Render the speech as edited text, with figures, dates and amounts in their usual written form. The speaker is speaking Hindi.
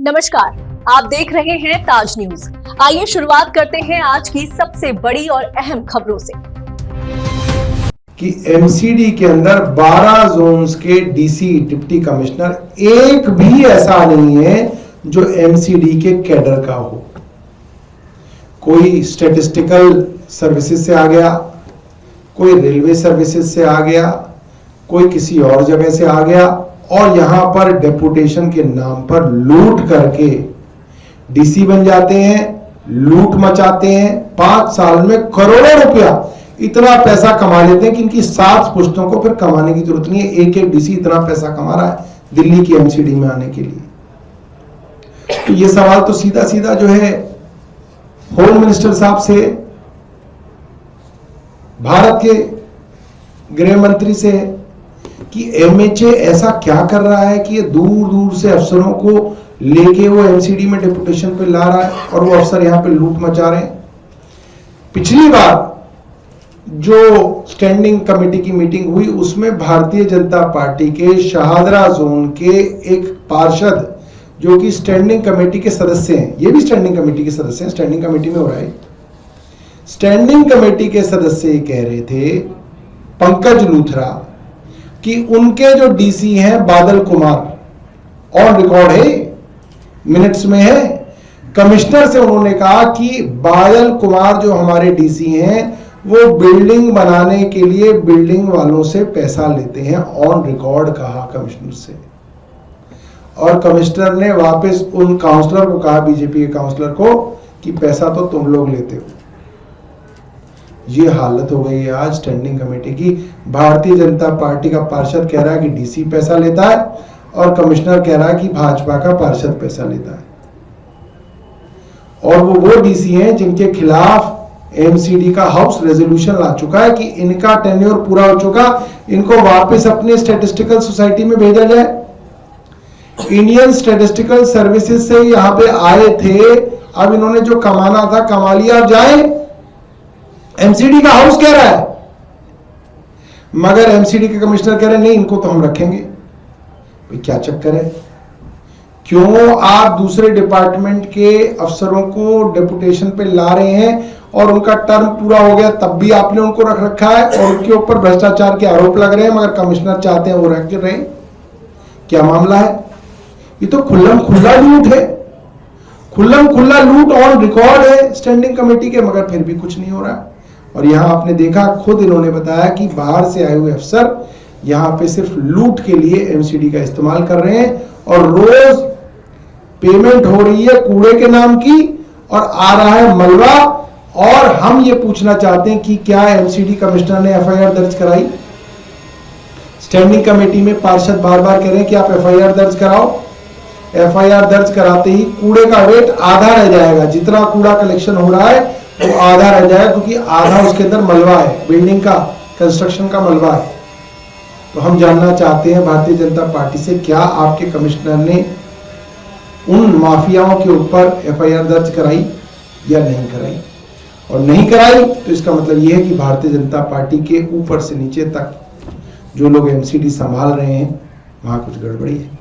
नमस्कार, आप देख रहे हैं ताज न्यूज। आइए शुरुआत करते हैं आज की सबसे बड़ी और अहम खबरों से। कि एमसीडी के अंदर 12 जोन्स के डीसी डिप्टी कमिश्नर एक भी ऐसा नहीं है जो एमसीडी के कैडर का हो। कोई स्टैटिस्टिकल सर्विसेज से आ गया, कोई रेलवे सर्विसेज से आ गया, कोई किसी और जगह से आ गया और यहां पर डेपुटेशन के नाम पर लूट करके डीसी बन जाते हैं, लूट मचाते हैं। 5 साल में करोड़ों रुपया इतना पैसा कमा लेते हैं कि इनकी 7 पुश्तों को फिर कमाने की जरूरत नहीं है। एक एक डीसी इतना पैसा कमा रहा है दिल्ली की एमसीडी में आने के लिए। तो ये सवाल तो सीधा सीधा जो है होम मिनिस्टर साहब से, भारत के गृह मंत्री से कि एमएचए ऐसा क्या कर रहा है कि ये दूर दूर से अफसरों को लेके वो एमसीडी में डेपुटेशन पे ला रहा है और वो अफसर यहां पे लूट मचा रहे हैं। पिछली बार जो स्टैंडिंग कमेटी की मीटिंग हुई उसमें भारतीय जनता पार्टी के शाहदरा जोन के एक पार्षद जो कि स्टैंडिंग कमेटी के सदस्य हैं, ये भी स्टैंडिंग कमेटी के सदस्य हैं, स्टैंडिंग कमेटी में हो रहा है। स्टैंडिंग कमेटी के सदस्य कह रहे थे, पंकज लूथरा, कि उनके जो डीसी हैं बादल कुमार, ऑन रिकॉर्ड है, मिनट्स में है, कमिश्नर से उन्होंने कहा कि बादल कुमार जो हमारे डीसी हैं वो बिल्डिंग बनाने के लिए बिल्डिंग वालों से पैसा लेते हैं। ऑन रिकॉर्ड कहा कमिश्नर से। और कमिश्नर ने वापस उन काउंसलर को कहा, बीजेपी के काउंसलर को, कि पैसा तो तुम लोग लेते हो। ये हालत हो गई है आज स्टैंडिंग कमेटी की। भारतीय जनता पार्टी का पार्षद कह रहा है कि डीसी पैसा लेता है और कमिश्नर कह रहा है कि भाजपा का पार्षद पैसा लेता है। और वो डीसी हैं जिनके खिलाफ एमसीडी का हाउस रेजोल्यूशन ला चुका है कि इनका टेन्योर पूरा हो चुका, इनको वापस अपने स्टैटिस्टिकल सोसाइटी में भेजा जाए। इंडियन स्टैटिस्टिकल सर्विसेज से यहाँ पे आए थे, अब इन्होंने जो कमाना था कमा लिया, अब जाए। एमसीडी का हाउस कह रहा है, मगर एमसीडी के कमिश्नर कह रहे हैं नहीं, इनको तो हम रखेंगे। भाई क्या चक्कर है? क्यों आप दूसरे डिपार्टमेंट के अफसरों को डेपुटेशन पे ला रहे हैं और उनका टर्म पूरा हो गया तब भी आपने उनको रख रखा है और उनके ऊपर भ्रष्टाचार के आरोप लग रहे हैं, मगर कमिश्नर चाहते हैं वो रख के रहे? क्या मामला है? ये तो खुल्लम खुल्ला लूट है, खुल्लम खुल्ला लूट ऑन रिकॉर्ड है स्टैंडिंग कमेटी के, मगर फिर भी कुछ नहीं हो रहा है। और यहां आपने देखा, खुद इन्होंने बताया कि बाहर से आए हुए अफसर यहां पे सिर्फ लूट के लिए एमसीडी का इस्तेमाल कर रहे हैं और रोज पेमेंट हो रही है कूड़े के नाम की और आ रहा है मलबा। और हम ये पूछना चाहते हैं कि क्या एमसीडी कमिश्नर ने एफआईआर दर्ज कराई? स्टैंडिंग कमेटी में पार्षद बार बार कह रहे हैं कि आप एफआईआर दर्ज कराओ। एफआईआर दर्ज कराते ही कूड़े का वेट आधा रह जाएगा, जितना कूड़ा कलेक्शन हो रहा है वो आधा रह जाएगा, क्योंकि आधा उसके अंदर मलबा है, बिल्डिंग का, कंस्ट्रक्शन का मलबा है। तो हम जानना चाहते हैं भारतीय जनता पार्टी से, क्या आपके कमिश्नर ने उन माफियाओं के ऊपर एफआईआर दर्ज कराई या नहीं कराई? और नहीं कराई तो इसका मतलब यह है कि भारतीय जनता पार्टी के ऊपर से नीचे तक जो लोग एमसीडी संभाल रहे हैं वहां कुछ गड़बड़ी है।